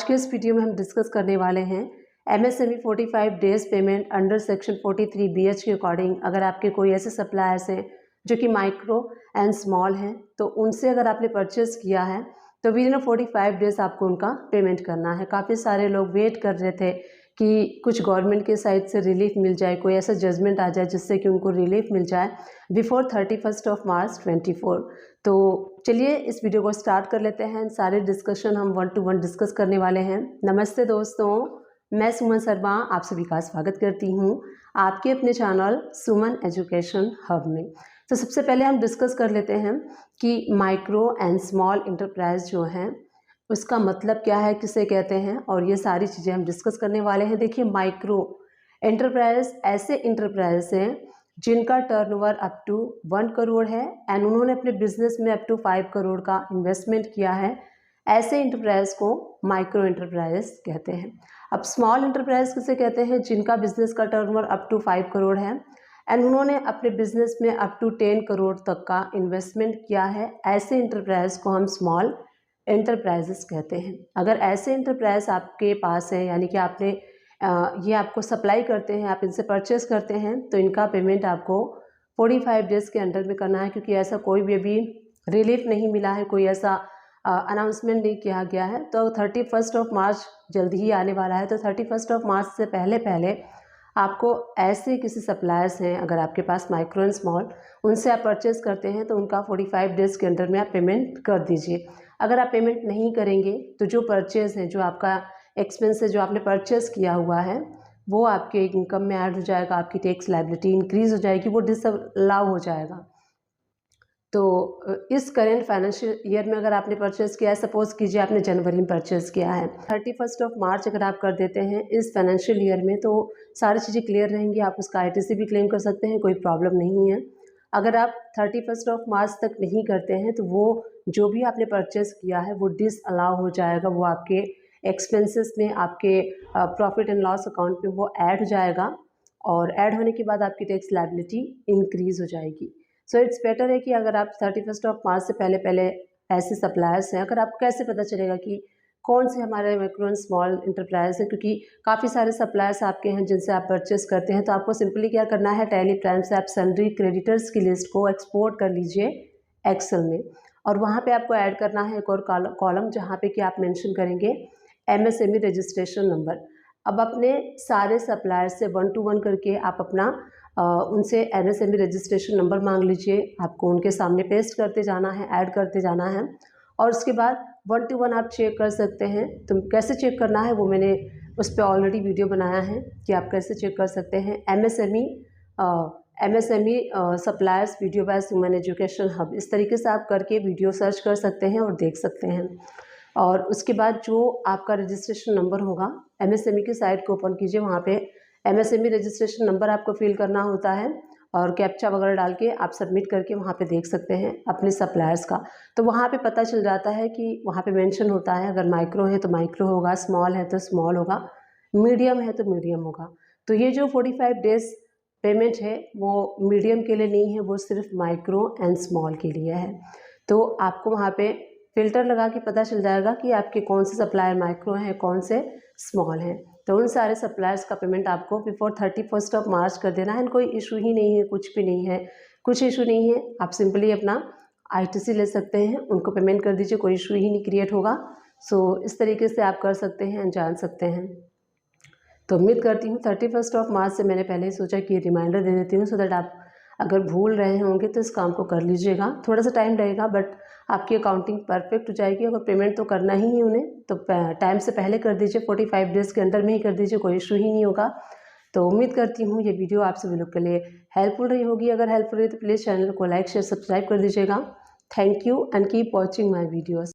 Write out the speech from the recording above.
के इस वीडियो में हम डिस्कस करने वाले हैं MSME 45 days payment under section 43 BH के अकॉर्डिंग। अगर आपके कोई ऐसे सप्लायर्स हैं जो कि माइक्रो एंड स्मॉल हैं, तो उनसे अगर आपने परचेस किया है तो विद इन 45 डेज आपको उनका पेमेंट करना है। काफ़ी सारे लोग वेट कर रहे थे कि कुछ गवर्नमेंट के साइड से रिलीफ मिल जाए, कोई ऐसा जजमेंट आ जाए जिससे कि उनको रिलीफ मिल जाए बिफोर 31 मार्च 24। तो चलिए इस वीडियो को स्टार्ट कर लेते हैं। सारे डिस्कशन हम 1 to 1 डिस्कस करने वाले हैं। नमस्ते दोस्तों, मैं सुमन शर्मा आप सभी का स्वागत करती हूँ आपके अपने चैनल सुमन एजुकेशन हब में। तो सबसे पहले हम डिस्कस कर लेते हैं कि माइक्रो एंड स्मॉल इंटरप्राइज जो हैं उसका मतलब क्या है, किसे कहते हैं, और ये सारी चीज़ें हम डिस्कस करने वाले हैं। देखिए, माइक्रो एंटरप्राइज ऐसे इंटरप्राइज हैं जिनका टर्नओवर अप टू 1 करोड़ है एंड उन्होंने अपने बिजनेस में अप टू 5 करोड़ का इन्वेस्टमेंट किया है। ऐसे इंटरप्राइज को माइक्रो एंटरप्राइज कहते हैं। अब स्मॉल इंटरप्राइज किसे कहते हैं, जिनका बिजनेस का टर्नओवर अप टू 5 करोड़ है एंड उन्होंने अपने बिजनेस में अप टू 10 करोड़ तक का इन्वेस्टमेंट किया है। ऐसे इंटरप्राइज को हम स्मॉल एंटरप्राइजेस कहते हैं। अगर ऐसे इंटरप्राइज आपके पास है, यानी कि आपने ये आपको सप्लाई करते हैं, आप इनसे परचेस करते हैं, तो इनका पेमेंट आपको 45 डेज़ के अंडर में करना है, क्योंकि ऐसा कोई भी अभी रिलीफ नहीं मिला है, कोई ऐसा अनाउंसमेंट नहीं किया गया है। तो 31 मार्च जल्दी ही आने वाला है, तो 31 मार्च से पहले पहले आपको ऐसे किसी सप्लायर्स हैं, अगर आपके पास माइक्रो एंड स्मॉल, उनसे आप परचेस करते हैं तो उनका 45 डेज़ के अंडर में आप पेमेंट कर दीजिए। अगर आप पेमेंट नहीं करेंगे तो जो परचेज़ है, जो आपका एक्सपेंस है, जो आपने परचेस किया हुआ है, वो आपके इनकम में ऐड हो जाएगा, आपकी टैक्स लायबिलिटी इंक्रीज़ हो जाएगी, वो डिसअलाउ हो जाएगा। तो इस करेंट फाइनेंशियल ईयर में अगर आपने परचेस किया है, सपोज कीजिए आपने जनवरी में परचेस किया है, 31 मार्च अगर आप कर देते हैं इस फाइनेंशियल ईयर में, तो सारी चीज़ें क्लियर रहेंगी, आप उसका ITC भी क्लेम कर सकते हैं, कोई प्रॉब्लम नहीं है। अगर आप 31 मार्च तक नहीं करते हैं तो वो जो भी आपने परचेस किया है वो डिसअलाउ हो जाएगा, वो आपके एक्सपेंसेस में, आपके प्रॉफिट एंड लॉस अकाउंट में वो ऐड हो जाएगा, और ऐड होने के बाद आपकी टैक्स लायबिलिटी इंक्रीज़ हो जाएगी। सो इट्स बेटर है कि अगर आप 31 मार्च से पहले पहले ऐसे सप्लायर्स हैं, अगर आपको कैसे पता चलेगा कि कौन से हमारे माइक्रो एंड स्मॉल इंटरप्राइज है, क्योंकि काफ़ी सारे सप्लायर्स आपके हैं जिनसे आप परचेस करते हैं, तो आपको सिंपली क्या करना है, टैली प्राइम से आप सन्ड्री क्रेडिटर्स की लिस्ट को एक्सपोर्ट कर लीजिए एक्सेल में, और वहाँ पे आपको ऐड करना है एक और कॉलम जहाँ पे कि आप मेंशन करेंगे MSME रजिस्ट्रेशन नंबर। अब अपने सारे सप्लायर से 1 to 1 करके आप अपना उनसे MSME रजिस्ट्रेशन नंबर मांग लीजिए। आपको उनके सामने पेस्ट करते जाना है, ऐड करते जाना है, और उसके बाद 1 to 1 आप चेक कर सकते हैं। तो कैसे चेक करना है वो मैंने उस पर ऑलरेडी वीडियो बनाया है कि आप कैसे चेक कर सकते हैं। MSME सप्लायर्स वीडियो बाय सुमन एजुकेशन हब, इस तरीके से आप करके वीडियो सर्च कर सकते हैं और देख सकते हैं। और उसके बाद जो आपका रजिस्ट्रेशन नंबर होगा, MSME की साइट को ओपन कीजिए, वहाँ पे MSME रजिस्ट्रेशन नंबर आपको फिल करना होता है और कैप्चा वगैरह डाल के आप सबमिट करके वहाँ पे देख सकते हैं अपने सप्लायर्स का। तो वहाँ पे पता चल जाता है कि वहाँ पे मेंशन होता है, अगर माइक्रो है तो माइक्रो होगा, स्मॉल है तो स्मॉल होगा, मीडियम है तो मीडियम होगा। तो ये जो 45 डेज़ पेमेंट है वो मीडियम के लिए नहीं है, वो सिर्फ माइक्रो एंड स्मॉल के लिए है। तो आपको वहाँ पे फ़िल्टर लगा के पता चल जाएगा कि आपके कौन से सप्लायर माइक्रो हैं, कौन से स्मॉल हैं। तो उन सारे सप्लायर्स का पेमेंट आपको बिफोर 31 मार्च कर देना है। कोई इशू ही नहीं है, कुछ भी नहीं है, कुछ इशू नहीं है। आप सिंपली अपना ITC ले सकते हैं, उनको पेमेंट कर दीजिए, कोई इशू ही नहीं क्रिएट होगा। सो इस तरीके से आप कर सकते हैं, जान सकते हैं। तो उम्मीद करती हूँ 31 मार्च से मैंने पहले ही सोचा कि रिमाइंडर दे देती हूँ, सो दैट आप अगर भूल रहे होंगे तो इस काम को कर लीजिएगा। थोड़ा सा टाइम लगेगा बट आपकी अकाउंटिंग परफेक्ट हो जाएगी। अगर पेमेंट तो करना ही है उन्हें, तो टाइम से पहले कर दीजिए, 45 डेज़ के अंदर में ही कर दीजिए, कोई इशू ही नहीं होगा। तो उम्मीद करती हूँ ये वीडियो आप सभी लोग के लिए हेल्पफुल रही होगी। अगर हेल्पफुल रही तो प्लीज़ चैनल को लाइक शेयर सब्सक्राइब कर दीजिएगा। Thank you and keep watching my videos.